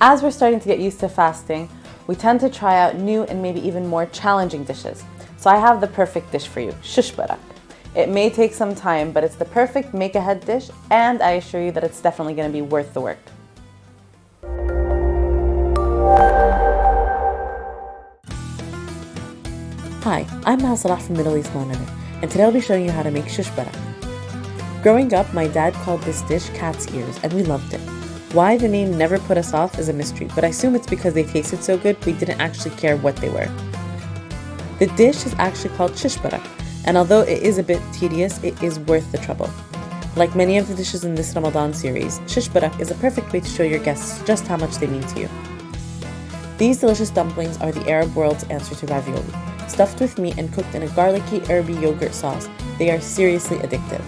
As we're starting to get used to fasting, we tend to try out new and maybe even more challenging dishes. So I have the perfect dish for you, Shish BARAK. It may take some time, but it's the perfect make-ahead dish, and I assure you that it's definitely going to be worth the work. Hi, I'm Salah from Middle East Monitor, and today I'll be showing you how to make Shish BARAK. Growing up, my dad called this dish cat's ears, and we loved it. Why the name never put us off is a mystery, but I assume it's because they tasted so good we didn't actually care what they were. The dish is actually called Shish BARAK, and although it is a bit tedious, it is worth the trouble. Like many of the dishes in this Ramadan series, Shish BARAK is a perfect way to show your guests just how much they mean to you. These delicious dumplings are the Arab world's answer to ravioli. Stuffed with meat and cooked in a garlicky, herby yogurt sauce, they are seriously addictive.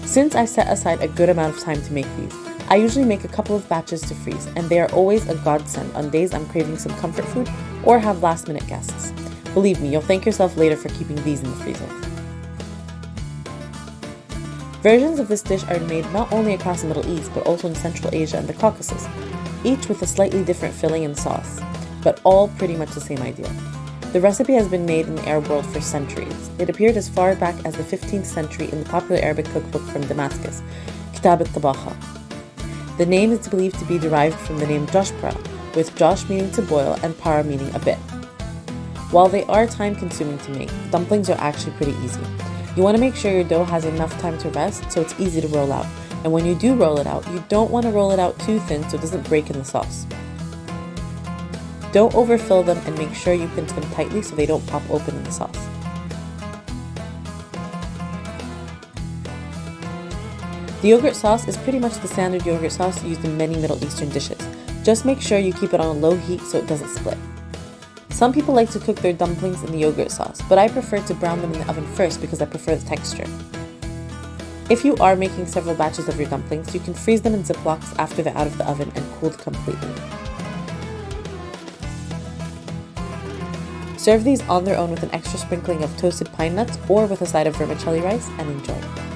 Since I set aside a good amount of time to make these, I usually make a couple of batches to freeze, and they are always a godsend on days I'm craving some comfort food or have last-minute guests. Believe me, you'll thank yourself later for keeping these in the freezer. Versions of this dish are made not only across the Middle East, but also in Central Asia and the Caucasus, each with a slightly different filling and sauce, but all pretty much the same idea. The recipe has been made in the Arab world for centuries. It appeared as far back as the 15th century in the popular Arabic cookbook from Damascus, Kitab al-Tabakha. The name is believed to be derived from the name joshpara, with josh meaning to boil and para meaning a bit. While they are time-consuming to make, dumplings are actually pretty easy. You want to make sure your dough has enough time to rest so it's easy to roll out. And when you do roll it out, you don't want to roll it out too thin so it doesn't break in the sauce. Don't overfill them and make sure you pinch them tightly so they don't pop open in the sauce. The yogurt sauce is pretty much the standard yogurt sauce used in many Middle Eastern dishes. Just make sure you keep it on a low heat so it doesn't split. Some people like to cook their dumplings in the yogurt sauce, but I prefer to brown them in the oven first because I prefer the texture. If you are making several batches of your dumplings, you can freeze them in Ziplocs after they're out of the oven and cooled completely. Serve these on their own with an extra sprinkling of toasted pine nuts or with a side of vermicelli rice and enjoy.